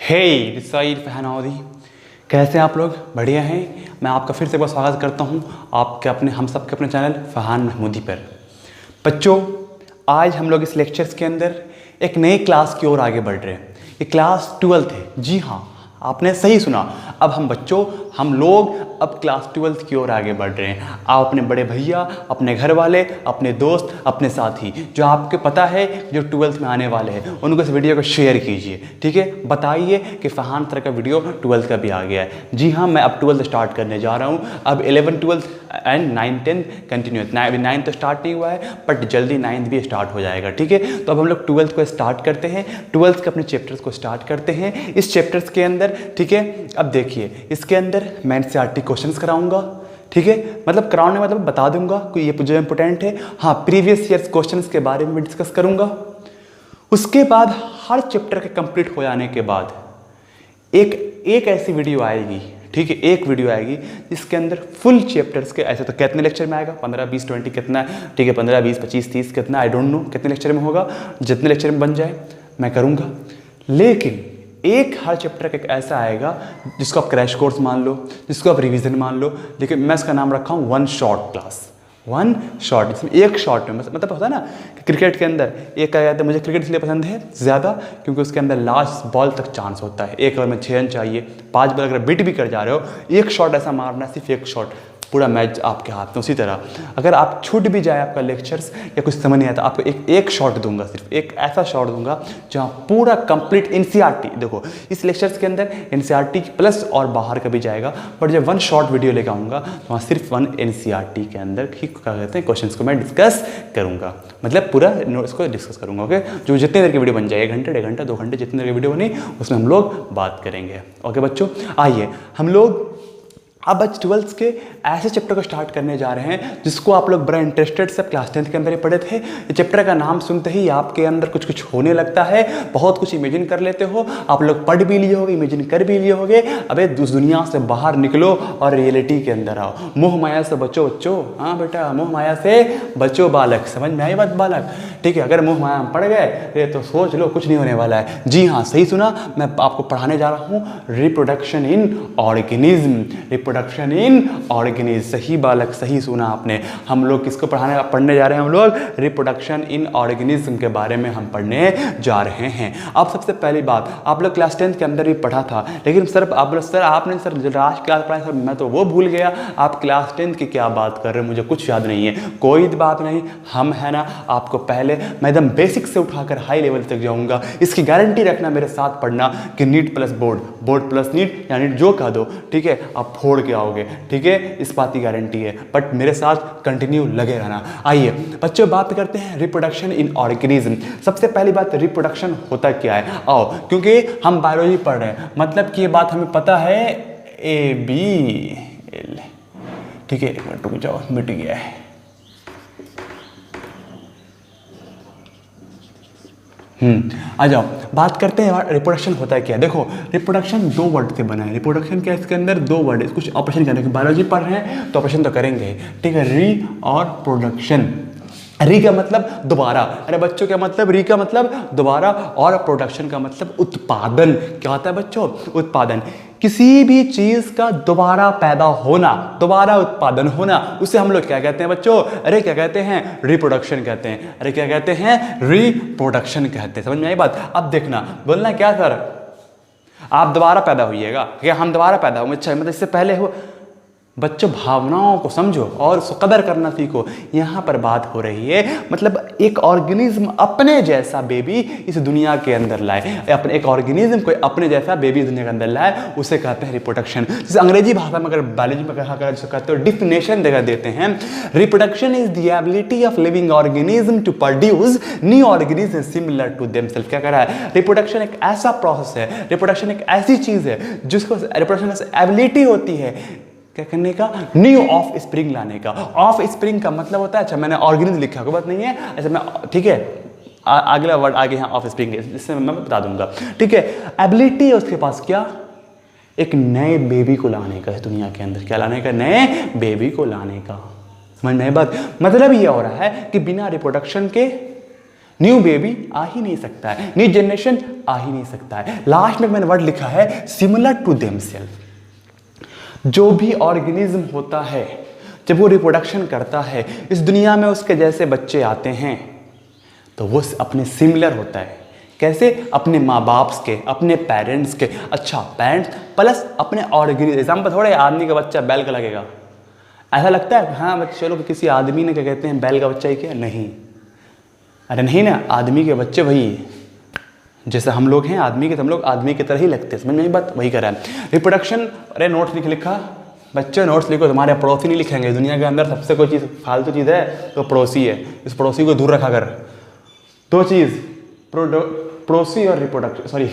This side फहनाउदी। कैसे हैं आप लोग? बढ़िया हैं। मैं आपका फिर से एक बार स्वागत करता हूं आपके अपने हम सब के अपने चैनल फरहान महमूदी पर। बच्चों, आज हम लोग इस लेक्चर्स के अंदर एक नई क्लास की ओर आगे बढ़ रहे हैं। ये क्लास 12th है। जी हाँ, आपने सही सुना। अब हम लोग अब क्लास 12th की ओर आगे बढ़ रहे हैं। आप अपने बड़े भैया, अपने घर वाले, अपने दोस्त, अपने साथी जो आपके पता है जो 12th में आने वाले हैं उनको इस वीडियो को शेयर कीजिए। ठीक है, बताइए कि फरहान सर का वीडियो 12th का भी आ गया है। जी हाँ, मैं अब 12th स्टार्ट करने जा रहा हूँ। अब 11 12 एंड 9 10 कंटिन्यू। 9 तो स्टार्ट नहीं हुआ है बट जल्दी 9th भी स्टार्ट हो जाएगा। ठीक है, तो अब हम लोग 12th को स्टार्ट करते हैं। 12th के अपने चैप्टर्स को स्टार्ट करते हैं। इस चैप्टर्स के अंदर, ठीक है, अब देखिए इसके अंदर मैं एनसीईआरटी क्वेश्चंस कराऊंगा। ठीक है, मतलब कराने मतलब बता दूंगा कोई ये जो इंपॉर्टेंट है। हाँ, प्रीवियस ईयर्स क्वेश्चंस के बारे में भी डिस्कस करूंगा। उसके बाद हर चैप्टर के कंप्लीट हो जाने के बाद एक ऐसी वीडियो आएगी। ठीक है, एक वीडियो आएगी जिसके अंदर फुल चैप्टर्स के, ऐसे तो कितने लेक्चर में आएगा 15 20 20 कितना, ठीक है 15 20 25 30 कितना, आई डोंट नो कितने लेक्चर में होगा। जितने लेक्चर में बन जाए मैं करूँगा। लेकिन एक हर चैप्टर का एक ऐसा आएगा जिसको आप क्रैश कोर्स मान लो, जिसको आप रिवीजन मान लो, लेकिन मैं इसका नाम रखा हूँ one shot class. One shot, इसमें एक शॉट में मतलब होता है ना कि क्रिकेट के अंदर एक क्या कहते हैं, मुझे क्रिकेट इसलिए पसंद है ज़्यादा क्योंकि उसके अंदर लास्ट बॉल तक चांस होता है। एक ओवर में 6 रन चाहिए, 5 बॉल अगर बीट भी कर जा रहे हो, एक शॉट ऐसा मारना, सिर्फ एक शॉट, पूरा मैच आपके हाथ में। उसी तरह अगर आप छूट भी जाए आपका लेक्चर्स या कुछ समझ नहीं आता, आपको एक शॉट दूंगा, सिर्फ एक ऐसा शॉट दूंगा जहां पूरा कंप्लीट एनसीईआरटी, देखो इस लेक्चर्स के अंदर एनसीईआरटी प्लस और बाहर का भी जाएगा, बट जब वन शॉट वीडियो लेकर आऊँगा तो वहाँ सिर्फ वन एनसीईआरटी के अंदर ही क्या कहते हैं क्वेश्चन को मैं डिस्कस करूँगा, मतलब पूरा नोट्स को डिस्कस करूँगा। ओके, जो जितने देर की वीडियो बन जाए, 1 घंटे 1.5 घंटा 2 घंटे जितने देर की वीडियो बनी उसमें हम लोग बात करेंगे। ओके बच्चों, आइए हम लोग अब आज 12th के ऐसे चैप्टर को स्टार्ट करने जा रहे हैं जिसको आप लोग बड़ा इंटरेस्टेड सब क्लास 10th के अंदर ही पढ़े थे। ये चैप्टर का नाम सुनते ही आपके अंदर कुछ कुछ होने लगता है, बहुत कुछ इमेजिन कर लेते हो। आप लोग पढ़ भी लिए होगे, इमेजिन कर भी लिए होगे। अबे उस दुनिया से बाहर निकलो और रियलिटी के अंदर आओ। मोह माया से बचो बच्चों। हाँ बेटा, मोह माया से बचो बालक। समझ में आई बात बालक? ठीक है, अगर मोह माया में पड़ गए तो सोच लो कुछ नहीं होने वाला है। जी हाँ, सही सुना। मैं आपको पढ़ाने जा रहा हूँ reproduction in organism. Reproduction in organism, सही बालक, सही सुना आपने। हम लोग किसको पढ़ने जा रहे हैं? हम लोग रिप्रोडक्शन इन ऑर्गेनिज्म के बारे में हम पढ़ने जा रहे हैं। अब सबसे पहली बात, आप लोग क्लास 10th के अंदर भी पढ़ा था, लेकिन सर आपने लास्ट क्लास पढ़ा सर, मैं तो वो भूल गया। आप क्लास 10th की क्या बात कर रहे हो? मुझे कुछ याद नहीं है। कोई बात नहीं, हम है ना आपको पहले मैं एकदम बेसिक से उठाकर हाई लेवल तक जाऊंगा। इसकी गारंटी रखना, मेरे साथ पढ़ना कि NEET plus board, board plus NEET या नीट जो कह दो, ठीक है, आप फोड़ के आओगे। ठीक है, इस बात की गारंटी है, बट मेरे साथ कंटिन्यू लगे रहना। आइए बच्चों, बात करते हैं रिप्रोडक्शन इन ऑर्गेनिज्म। सबसे पहली बात, रिप्रोडक्शन होता क्या है? आओ, क्योंकि हम बायोलॉजी पढ़ रहे हैं, मतलब कि ये बात हमें पता है, ABL। ठीक है, एक मिनट रुक जाओ, मिट गया है। आ जाओ, बात करते हैं रिप्रोडक्शन होता है क्या। देखो, रिप्रोडक्शन 2 वर्ड से बना है। रिप्रोडक्शन क्या है? इसके अंदर 2 वर्ड है। कुछ ऑपरेशन करने की, बायोलॉजी पढ़ रहे हैं तो ऑपरेशन तो करेंगे। ठीक है, री और प्रोडक्शन। री का मतलब दोबारा। अरे बच्चों, क्या मतलब री का मतलब दोबारा, और प्रोडक्शन का मतलब उत्पादन। क्या होता है बच्चों? उत्पादन। किसी भी चीज का दोबारा पैदा होना, दोबारा उत्पादन होना, उसे हम लोग क्या कहते हैं बच्चों? अरे क्या कहते हैं? रिप्रोडक्शन कहते हैं। अरे क्या कहते हैं? रिप्रोडक्शन कहते हैं। समझ में आई बात? अब देखना, बोलना क्या सर, आप दोबारा पैदा होइएगा? क्या हम दोबारा पैदा होंगे? अच्छा, मतलब इससे पहले हो? बच्चों, भावनाओं को समझो और उसको कदर करना सीखो। यहाँ पर बात हो रही है, मतलब एक ऑर्गेनिज्म अपने जैसा बेबी इस दुनिया के अंदर लाए। अपने एक ऑर्गेनिज्म को अपने जैसा बेबी इस दुनिया के अंदर लाए, उसे कहते हैं रिप्रोडक्शन। जैसे अंग्रेजी भाषा में अगर बायोलॉजी में कहते हो, डिफिनेशन देते हैं, reproduction is the ability of living organism to produce new organism similar to themselves. क्या कह रहा है? रिप्रोडक्शन एक ऐसा प्रोसेस है, रिप्रोडक्शन एक ऐसी चीज है जिसको रिप्रोडक्शन एबिलिटी होती है क्या करने का? न्यू ऑफ स्प्रिंग लाने का। ऑफ स्प्रिंग का मतलब होता है, अच्छा मैंने ऑर्गेनिज्म लिखा, कोई बात नहीं है, अच्छा मैं, ठीक है, अगला वर्ड आगे यहाँ ऑफ स्प्रिंग है, जिससे मैं बता दूंगा। ठीक है, एबिलिटी है उसके पास क्या? एक नए बेबी को लाने का इस दुनिया के अंदर। क्या लाने का? नए बेबी को लाने का। समझ में बात? मतलब ये हो रहा है कि बिना रिप्रोडक्शन के न्यू बेबी आ ही नहीं सकता है, न्यू जनरेशन आ ही नहीं सकता है। लास्ट में मैंने वर्ड लिखा है सिमिलर टू देमसेल्फ। जो भी ऑर्गेनिज्म होता है जब वो रिप्रोडक्शन करता है, इस दुनिया में उसके जैसे बच्चे आते हैं तो वो अपने सिमिलर होता है। कैसे? अपने माँ बाप के, अपने पेरेंट्स के। अच्छा, पेरेंट्स प्लस अपने ऑर्गेनिज्म। एग्जाम्पल थोड़े आदमी का बच्चा बैल का लगेगा, ऐसा लगता है हाँ बच्चे चलो किसी आदमी ने क्या कहते हैं बैल का बच्चा ही क्या? नहीं, अरे नहीं ना, आदमी के बच्चे वही जैसे हम लोग हैं आदमी के, तो हम लोग आदमी की तरह ही लगते हैं। समझ में नहीं बात? वही कर रहा है रिप्रोडक्शन। अरे नोट्स लिखा बच्चे, नोट्स लिखो, तुम्हारे पड़ोसी नहीं लिखेंगे। दुनिया के अंदर सबसे कोई चीज़ फालतू चीज़ है तो पड़ोसी है, इस पड़ोसी को दूर रखा कर। दो चीज़, पड़ोसी और रिप्रोडक्शन, सॉरी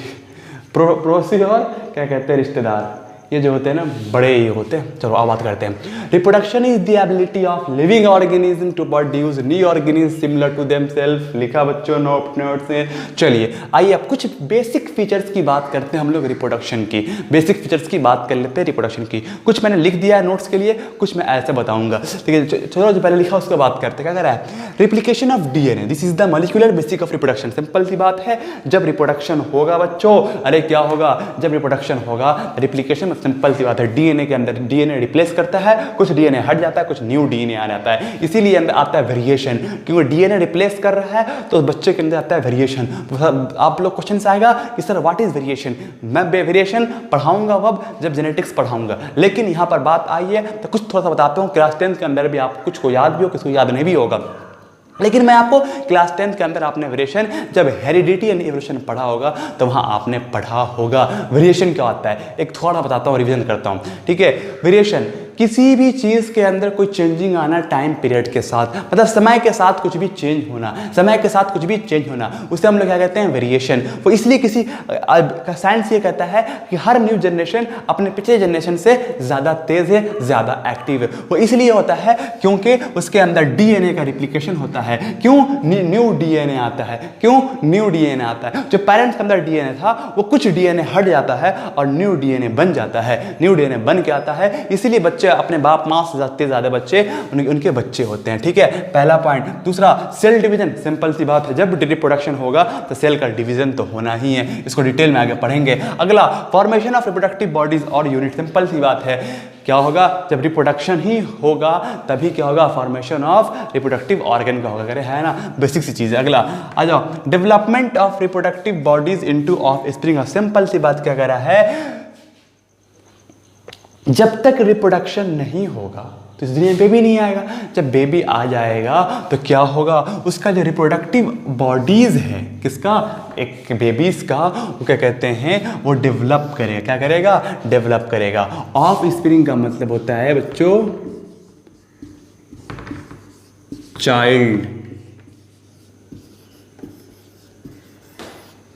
पड़ोसी और क्या कहते हैं रिश्तेदार, ये जो होते हैं ना बड़े ही होते हैं। चलो अब बात करते हैं। Reproduction is the ability of living organism to produce new organism similar to themselves. लिखा बच्चों नोट्स में। चलिए आइए अब कुछ बेसिक फीचर्स की बात करते हैं हम लोग रिप्रोडक्शन की। बेसिक फीचर्स की बात कर लेते हैं रिप्रोडक्शन की। कुछ मैंने लिख दिया है नोट्स के लिए, कुछ मैं ऐसे बताऊंगा। ठीक है, चलो जो पहले लिखा उसको बात करते हैं। क्या कर रहा है? Replication of DNA, this is the molecular basic of reproduction. Simple सी बात है, जब रिप्रोडक्शन होगा बच्चों, अरे क्या होगा जब रिप्रोडक्शन होगा? रिप्लिकेशन। सिंपल सी बात है, डीएनए के अंदर डीएनए रिप्लेस करता है, कुछ डीएनए हट जाता है, कुछ न्यू डीएनए आ जाता है। इसीलिए अंदर आता है वेरिएशन, क्योंकि डीएनए रिप्लेस कर रहा है तो उस बच्चे के अंदर आता है वेरिएशन। आप लोग क्वेश्चन से आएगा कि सर व्हाट इज वेरिएशन? मैं वेरिएशन पढ़ाऊंगा अब जब जेनेटिक्स पढ़ाऊंगा, लेकिन यहाँ पर बात आई है तो कुछ थोड़ा सा बताता हूँ। क्लास 10 के अंदर भी आप कुछ को याद भी हो, किसी को याद नहीं भी होगा, लेकिन मैं आपको क्लास 10 के अंदर आपने वेरिएशन, जब हेरिडिटी एंड इवोल्यूशन पढ़ा होगा तो वहाँ आपने पढ़ा होगा वेरिएशन क्या होता है। एक थोड़ा बताता हूँ, रिवीजन करता हूँ। ठीक है, वेरिएशन किसी भी चीज़ के अंदर कोई चेंजिंग आना टाइम पीरियड के साथ, मतलब समय के साथ कुछ भी चेंज होना, समय के साथ कुछ भी चेंज होना, उसे हम लोग क्या कहते हैं? वेरिएशन। वो इसलिए किसी साइंस ये कहता है कि हर न्यू जनरेशन अपने पिछले जनरेशन से ज़्यादा तेज है, ज़्यादा एक्टिव है। वो इसलिए होता है क्योंकि उसके अंदर डीएनए का रिप्लिकेशन होता है। क्यों? न्यू डीएनए आता है। क्यों न्यू डीएनए आता है? जो पेरेंट्स के अंदर डीएनए था वो कुछ डीएनए हट जाता है और न्यू डीएनए बन जाता है। न्यू डीएनए बन के आता है, इसीलिए बच्चे अपने बाप माँ से ज़्यादा बच्चे उनके बच्चे होते हैं। ठीक है, पहला पॉइंट। दूसरा, सेल डिवीजन। सिंपल सी बात है, जब रिप्रोडक्शन होगा तो सेल का डिवीजन तो होना ही है। इसको डिटेल में आगे पढ़ेंगे। अगला, फॉर्मेशन ऑफ रिप्रोडक्टिव बॉडीज और यूनिट। सिंपल सी बात है, क्या होगा? जब रिप्रोडक्शन ही होगा तभी क्या होगा? फॉर्मेशन ऑफ रिप्रोडक्टिव ऑर्गन का होगा। करे है ना, बेसिक सी चीज़ है। अगला आ जाओ, development of reproductive bodies into offspring. Simple सी बात क्या कर रहा है, जब तक रिप्रोडक्शन नहीं होगा तो इस दुनिया में बेबी नहीं आएगा। जब बेबी आ जाएगा तो क्या होगा? उसका जो रिप्रोडक्टिव बॉडीज है, किसका? एक बेबीज का, वो क्या कहते हैं? वो डेवलप करेगा। क्या करेगा? डेवलप करेगा। ऑफ स्प्रिंग का मतलब होता है बच्चों चाइल्ड,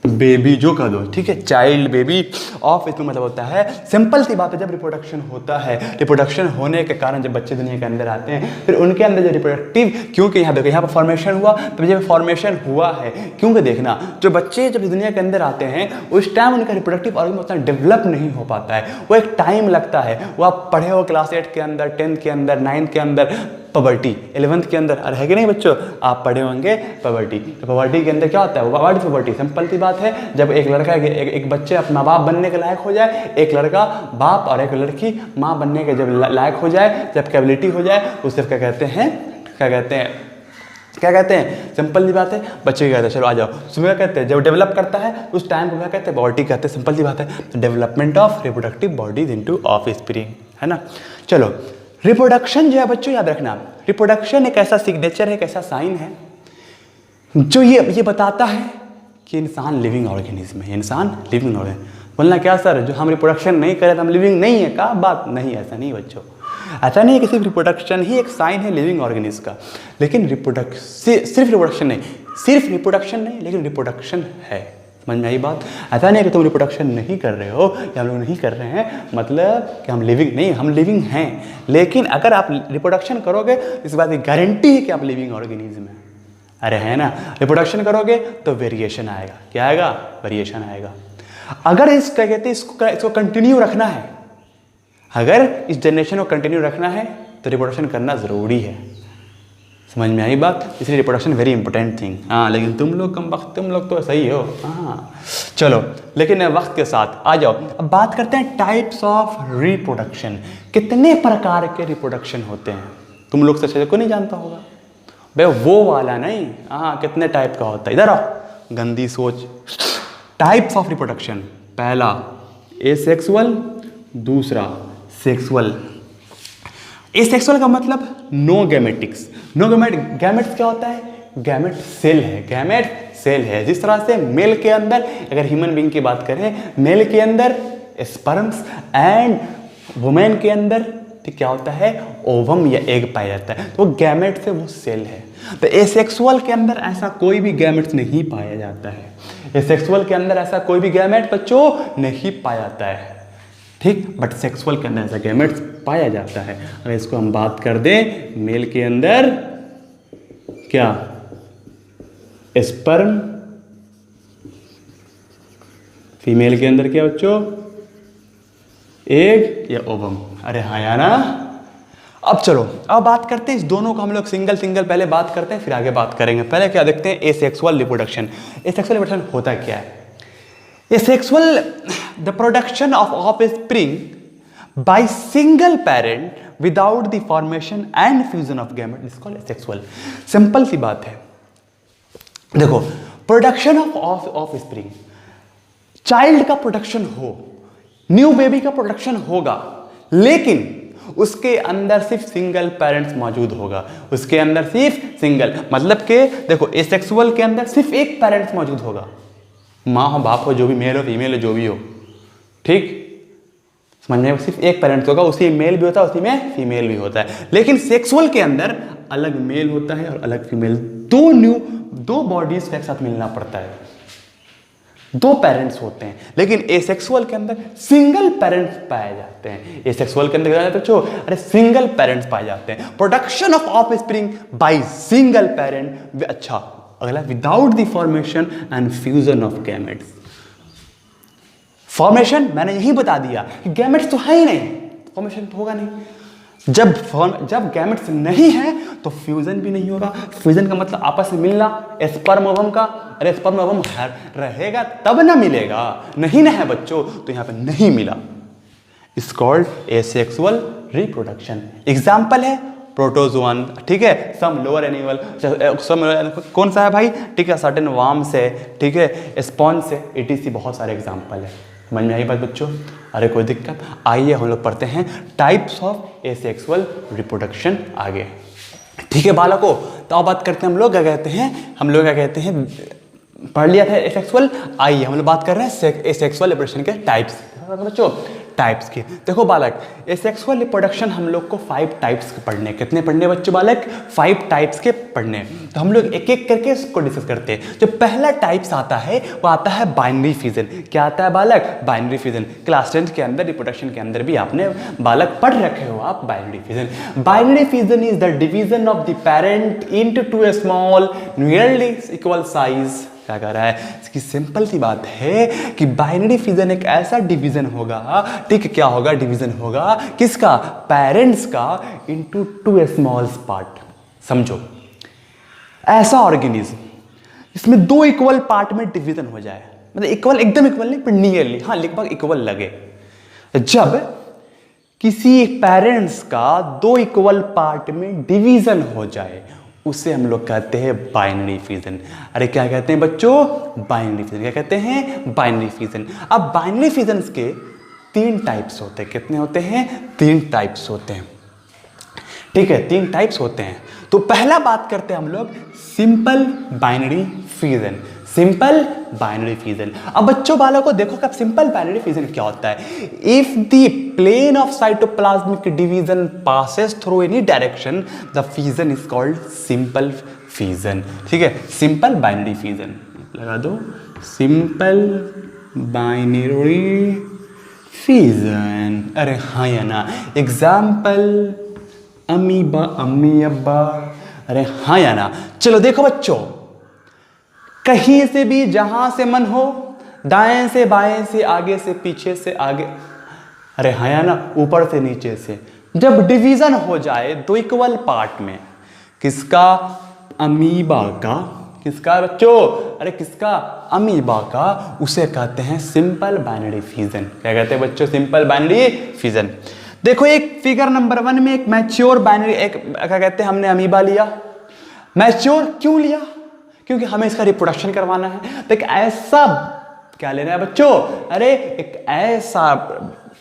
बेबी जो कर दो। ठीक है, चाइल्ड बेबी। ऑफ इसमें मतलब होता है, सिंपल सी बात है, जब रिप्रोडक्शन होता है, रिप्रोडक्शन होने के कारण जब बच्चे दुनिया के अंदर आते हैं, फिर उनके अंदर जो रिप्रोडक्टिव, क्योंकि यहाँ देखो यहाँ पर फॉर्मेशन हुआ, तब जब फॉर्मेशन हुआ है, क्योंकि देखना जो बच्चे जब दुनिया के अंदर आते हैं उस टाइम उनका रिप्रोडक्टिव ऑर्गन उतना डेवलप नहीं हो पाता है, वो एक टाइम लगता है। वो आप पढ़े हो क्लास 8 के अंदर, 10 के अंदर, 9 के अंदर, पवर्टी 11th के अंदर, अरे है कि नहीं बच्चों? आप पढ़े होंगे पवर्टी। तो पवर्टी के अंदर क्या होता है? What is poverty? सिंपल सी बात है, जब एक लड़का एक बच्चे अपना बाप बनने के लायक हो जाए, एक लड़का बाप और एक लड़की माँ बनने के जब लायक हो जाए, जब कैपेबिलिटी हो जाए, उसे क्या कहते हैं? क्या कहते हैं? सिंपल सी बात है, बच्चे क्या कहते हैं? चलो आ जाओ, सुबह कहते हैं जब डेवलप करता है उस टाइम को क्या कहते हैं? बॉडी कहते हैं। सिंपल सी बात है, तो development of reproductive bodies into of spring, है ना। चलो, रिप्रोडक्शन जो है बच्चों याद रखना, रिप्रोडक्शन एक ऐसा सिग्नेचर है, एक ऐसा साइन है जो ये बताता है कि इंसान लिविंग ऑर्गेनिज्म है। इंसान लिविंग ऑर्गेनिज्म। बोलना क्या सर, जो हम रिप्रोडक्शन नहीं करें तो हम लिविंग नहीं है? क्या बात नहीं, ऐसा नहीं बच्चों, ऐसा नहीं है कि सिर्फ रिप्रोडक्शन ही एक साइन है लिविंग ऑर्गेनिज्म का। लेकिन सिर्फ रिप्रोडक्शन नहीं, लेकिन रिप्रोडक्शन है। समझ में आई बात? ऐसा नहीं है कि तुम रिप्रोडक्शन नहीं कर रहे हो या हम लोग नहीं कर रहे हैं मतलब कि हम लिविंग नहीं, हम लिविंग हैं। लेकिन अगर आप रिप्रोडक्शन करोगे इस बात की गारंटी है कि आप लिविंग ऑर्गेनिज्म हैं। अरे है ना, रिप्रोडक्शन करोगे तो वेरिएशन आएगा। क्या आएगा? वेरिएशन आएगा। अगर इस क्या कहते हैं इसको कंटिन्यू रखना है, अगर इस जनरेशन को कंटिन्यू रखना है तो रिप्रोडक्शन करना ज़रूरी है। समझ में आई बात? इसलिए रिप्रोडक्शन वेरी इंपॉर्टेंट थिंग। हाँ, लेकिन तुम लोग कम वक्त, तुम लोग तो सही हो। हाँ चलो, लेकिन वक्त के साथ आ जाओ, अब बात करते हैं टाइप्स ऑफ रिप्रोडक्शन। कितने प्रकार के रिप्रोडक्शन होते हैं? तुम लोग से को नहीं जानता होगा भाई, वो वाला नहीं। हाँ, कितने टाइप का होता है? इधर आओ, गंदी सोच। टाइप्स ऑफ रिप्रोडक्शन, पहला एसेक्सुअल, दूसरा सेक्सुअल। एसेक्सुअल का मतलब नो गैमेटिक्स। नो गैमेट्स क्या होता है? गैमेट सेल है, गैमेट सेल है। जिस तरह से मेल के अंदर, अगर ह्यूमन बीइंग की बात करें, मेल के अंदर स्पर्म्स एंड वुमेन के अंदर क्या होता है? ओवम या एग पाया जाता है। तो गैमेट से वो सेल है। तो एसेक्सुअल के अंदर ऐसा कोई भी गैमेट्स नहीं पाया जाता है। एसेक्सुअल के अंदर ऐसा कोई भी गैमेट बच्चों नहीं पाया जाता है, ठीक। बट सेक्सुअल के अंदर ऐसा गैमेट्स पाया जाता है। अगर इसको हम बात कर दें, मेल के अंदर क्या? स्पर्म, फीमेल के अंदर क्या बच्चों? एग या ओवम। अरे हाँ यार ना। अब चलो, अब बात करते हैं इस दोनों को हम लोग सिंगल सिंगल पहले बात करते हैं, फिर आगे बात करेंगे। पहले क्या देखते हैं? Asexual reproduction. एसेक्सुअल रिप्रोडक्शन होता क्या है? Asexual, the production of offspring by single parent without the formation and fusion of gamete is called asexual. Simple सी बात है, देखो, प्रोडक्शन ऑफ ऑफस्प्रिंग, चाइल्ड का प्रोडक्शन हो, न्यू बेबी का प्रोडक्शन होगा, लेकिन उसके अंदर सिर्फ सिंगल पेरेंट्स मौजूद होगा। उसके अंदर सिर्फ सिंगल, मतलब कि देखो, एसेक्सुअल के अंदर सिर्फ एक पेरेंट्स मौजूद होगा, माँ हो, बाप हो, जो भी, मेल हो, फीमेल हो, जो भी हो, ठीक। समझ में? सिर्फ एक पेरेंट्स होगा, उसी मेल भी होता है, उसी में फीमेल भी होता है। लेकिन सेक्सुअल के अंदर अलग मेल होता है और अलग फीमेल, दो बॉडीज का एक साथ मिलना पड़ता है, दो पेरेंट्स होते हैं। लेकिन एसेक्सुअल के अंदर सिंगल पेरेंट्स पाए जाते हैं। एसेक्सुअल के अंदर क्या जाता है? अरे सिंगल पेरेंट्स पाए जाते हैं। Production of offspring by single parent. अच्छा, अगला, without the formation and fusion of gametes. Formation मैंने यही बता दिया कि गैमेट्स तो है ही नहीं, फॉर्मेशन तो होगा नहीं। जब गैमेट्स नहीं है तो फ्यूजन भी नहीं होगा। फ्यूजन का मतलब आपस में मिलना, स्पर्म ओवम का। अरे स्पर्म ओवम रहेगा तब ना मिलेगा, नहीं ना है बच्चों, तो यहां पे नहीं मिला। It's called asexual reproduction. Example है प्रोटोजोआन, ठीक है, सम लोअर एनिमल, कौन सा है भाई? ठीक है, सर्टेन वार्म से, ठीक है, स्पॉन्ज से, etc। बहुत सारे एग्जाम्पल है। समझ में आई बात बच्चों? अरे कोई दिक्कत? आइए हम लोग पढ़ते हैं टाइप्स ऑफ एसेक्सुअल रिप्रोडक्शन आगे, ठीक है बालकों। तो अब बात करते हैं हम लोग क्या कहते हैं, पढ़ लिया था एसेक्सुअल। आइए हम लोग बात कर रहे हैं एसेक्सुअल रिप्रोडक्शन के टाइप्स बच्चों, टाइप्स की। देखो बालक, एसेक्सुअल रिप्रोडक्शन हम लोग को 5 टाइप्स के पढ़ने, कितने पढ़ने बच्चों बालक? 5 टाइप्स के पढ़ने। तो हम लोग एक एक करके इसको डिस्कस करते हैं। जो पहला टाइप्स आता है वो आता है बाइनरी फ्यूजन। क्या आता है बालक? Binary fusion. क्लास 10 के अंदर रिप्रोडक्शन के अंदर भी आपने बालक पढ़ रखे हो आप binary fusion. Binary fusion is the division of the parent into 2 small nearly equal size. क्या कह रहा है? इसकी सिंपल सी बात है कि बाइनरी फ्यूजन एक ऐसा डिवीजन होगा, ठीक, क्या होगा? डिवीजन होगा किसका? पेरेंट्स का इनटू 2 स्मॉल पार्ट। समझो, ऐसा ऑर्गेनिज्म इसमें 2 इक्वल पार्ट में डिवीजन हो जाए, मतलब इक्वल, एकदम इक्वल नहीं पर नियरली, हाँ लगभग इक्वल लगे। जब किसी पेरेंट्स का 2 इक्वल पार्ट में डिवीजन हो जाए उसे हम लोग कहते हैं बाइनरी फ्यूजन। अरे क्या कहते हैं बच्चों? Binary fusion. क्या कहते हैं? Binary fusion. अब बाइनरी फ्यूजन के 3 टाइप्स होते हैं। कितने होते हैं? 3 टाइप्स होते हैं, ठीक है, 3 टाइप्स होते हैं। तो पहला बात करते हैं हम लोग simple binary fusion. Simple binary fusion. अब बच्चों बालों को देखो कि सिंपल बाइनरी फ्यूजन क्या होता है। If the plane of cytoplasmic division passes through any direction the fusion is called simple fusion. ठीक है, सिंपल बाइनरी फ्यूजन लगा दो, सिंपल बाइनरी फ्यूजन। अरे हाँ या ना? एग्जाम्पल अमीबा, अम्मी अब्बा। अरे हाँ या ना? चलो देखो बच्चों, कहीं से भी जहां से मन हो, दाएं से बाएं से, आगे से पीछे से आगे, अरे हाँ या ना? ऊपर से नीचे से, जब डिवीजन हो जाए 2 इक्वल पार्ट में, किसका? अमीबा का। किसका बच्चों? अरे किसका? अमीबा का। उसे कहते हैं सिंपल बाइनरी फिजन। क्या कहते हैं बच्चों? Simple binary fission. देखो एक फिगर नंबर 1 में एक मैच्योर बाइनरी, एक क्या कहते हैं, हमने अमीबा लिया। मैच्योर क्यों लिया? क्योंकि हमें इसका रिप्रोडक्शन करवाना है। तो एक ऐसा क्या लेना है बच्चों? अरे एक ऐसा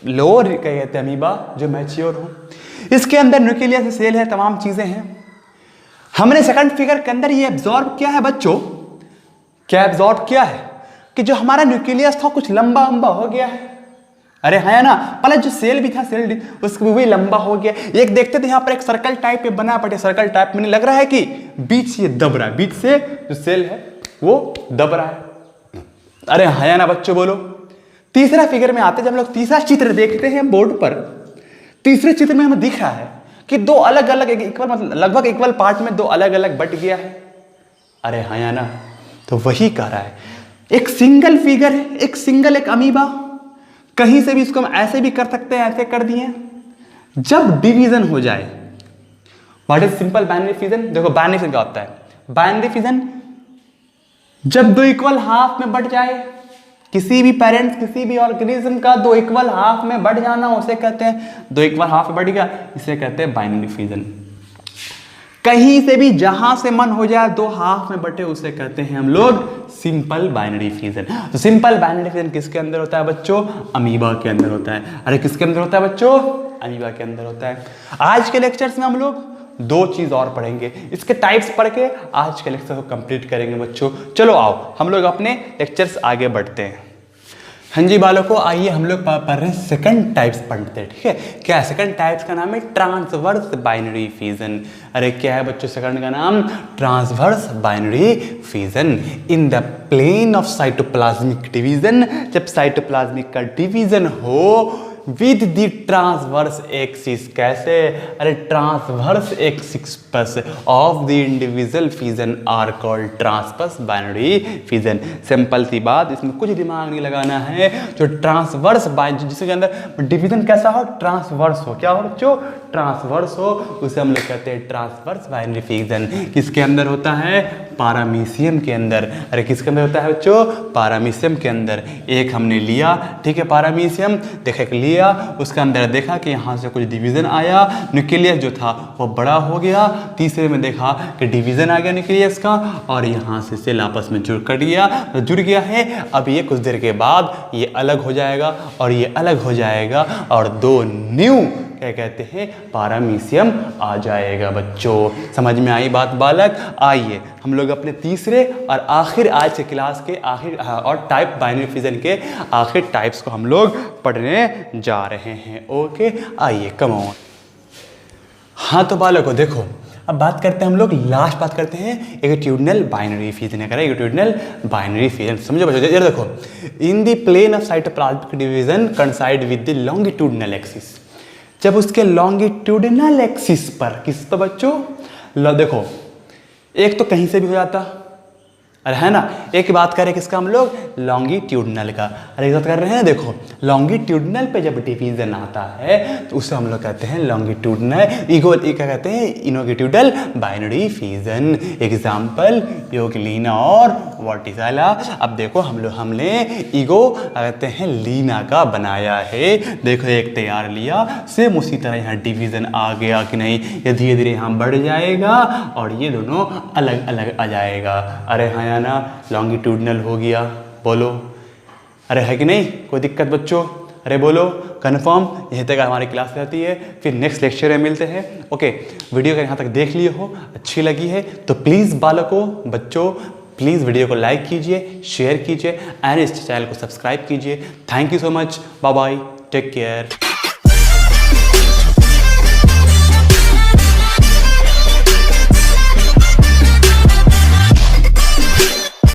लोअर क्या कहते हैं अमीबा जो मैच्योर हो। इसके अंदर न्यूक्लियस सेल है, तमाम चीजें हैं। हमने सेकंड फिगर के अंदर ये एब्जॉर्ब किया है बच्चों। क्या एब्जॉर्ब किया है? कि जो हमारा न्यूक्लियस था कुछ लंबा लंबा हो गया है। अरे है ना, पहले जो सेल भी था सेल उसका भी लंबा हो गया। एक देखते थे यहाँ पर एक सर्कल टाइप पे बना पड़े, सर्कल टाइप में नहीं लग रहा है कि बीच से ये दब रहा है, बीच से जो सेल है वो दब रहा है। अरे है ना बच्चों, बोलो। तीसरा फिगर में आते जब हम लोग तीसरा चित्र देखते हैं बोर्ड पर, तीसरे चित्र में हमें दिख रहा है कि दो अलग अलग इक्वल, मतलब लगभग इक्वल पार्ट में दो अलग अलग बट गया है। अरे है ना, तो वही कह रहा है। एक सिंगल फिगर है, एक सिंगल एक अमीबा, कहीं से भी इसको हम ऐसे भी कर सकते हैं, ऐसे कर दिए। जब डिवीजन हो जाए, what is simple binary fission? देखो बाइनरी फिजन क्या होता है? बाइनरी फिजन जब दो इक्वल हाफ में बट जाए, किसी भी पेरेंट्स किसी भी ऑर्गेनिज्म का दो इक्वल हाफ में बढ़ जाना, उसे कहते हैं, दो इक्वल हाफ में बढ़ गया, इसे कहते हैं बाइनरी फिजन। कहीं से भी जहां से मन हो जाए दो हाफ में बटे, उसे कहते हैं हम लोग सिंपल बाइनरी फिजन। तो सिंपल बाइनरी फिजन किसके अंदर होता है बच्चों? अमीबा के अंदर होता है। अरे किसके अंदर होता है बच्चों? अमीबा के अंदर होता है। आज के लेक्चर्स में हम लोग दो चीज और पढ़ेंगे, इसके टाइप्स पढ़ के आज के लेक्चर को कंप्लीट करेंगे बच्चों। चलो आओ हम लोग अपने लेक्चर्स आगे बढ़ते हैं। हाँ जी बालकों, आइए हम लोग पढ़ रहे हैं सेकंड टाइप्स पढ़ते हैं, ठीक है। क्या सेकंड टाइप्स का नाम है? Transverse binary fission. अरे क्या है बच्चों सेकंड का नाम? Transverse binary fission. In the plane of cytoplasmic division, जब साइटोप्लाज्मिक का डिवीजन हो विद द ट्रांसवर्स एक्सिस। कैसे? अरे ट्रांसवर्स एक्सिस पर of the individual fission are called transverse binary fission. Simple सी बात, इसमें कुछ दिमाग नहीं लगाना है। जो ट्रांसवर्स जिसके अंदर डिवीजन कैसा हो? ट्रांसवर्स हो। क्या हो बच्चों? ट्रांसवर्स हो, उसे हम लोग कहते हैं ट्रांसवर्स बाइनरी फिजन। किसके अंदर होता है? पारामीशियम के अंदर। अरे किसके अंदर होता है बच्चों? पारामीशियम के अंदर। एक हमने लिया, ठीक है, पारामीशियम देखे लिया, उसके अंदर देखा कि यहाँ से कुछ डिवीजन आया, न्यूक्लियस जो था वो बड़ा हो गया। तीसरे में देखा कि डिवीजन आ गया न्यूक्लियस का, और यहाँ से सेल आपस में जुड़ गया है। अब ये कुछ देर के बाद ये अलग हो जाएगा और ये अलग हो जाएगा, और दो न्यू क्या कहते हैं पारामीशियम आ जाएगा बच्चों। समझ में आई बात बालक? आइए हम लोग अपने तीसरे और आखिर आज के क्लास के आखिर और टाइप बाइनरी फिजन के आखिर टाइप्स को हम लोग पढ़ने जा रहे हैं। ओके आइए कम ऑन। हाँ तो बालकों देखो, अब बात करते हैं हम लोग, लास्ट बात करते हैं एगेट्यूडनल बाइनरी फिजन। करें एगेट्यूडनल बाइनरी फिजन, समझो बच्चों। ये देखो, in the plane of cytoplasmic division coincide with the longitudinal axis. जब उसके लॉन्गिट्यूडनल एक्सिस पर, किस पर बच्चों? देखो एक तो कहीं से भी हो जाता, अरे है ना। एक बात करें किसका हम लोग? लॉन्गिट्यूडनल का। अरे बात कर रहे हैं, देखो लॉन्गिट्यूडनल पे जब डिवीजन आता है तो उसे हम लोग कहते हैं लॉन्गिट्यूडनल क्या कहते हैं? इनोगेट्यूडल बाइनरी फिजन। एग्जाम्पल योगलीना और वर्टिसाला। अब देखो हमने ईगो कहते हैं लीना का बनाया है। देखो एक तैयार लिया, सेम उसी तरह यहाँ डिवीजन आ गया कि नहीं? ये धीरे धीरे यहाँ बढ़ जाएगा और ये दोनों अलग अलग आ जाएगा। अरे हाँ ना, लॉन्गिट्यूडनल हो गया, बोलो। अरे है कि नहीं? कोई दिक्कत बच्चों? अरे बोलो कंफर्म। यहीं तक हमारी क्लास रहती है, फिर नेक्स्ट लेक्चर में मिलते हैं। ओके, वीडियो अगर यहाँ तक देख लिए हो, अच्छी लगी है तो प्लीज़ बालकों बच्चों प्लीज़ वीडियो को लाइक कीजिए, शेयर कीजिए एंड इस चैनल को सब्सक्राइब कीजिए। Thank you so much, bye bye, take care.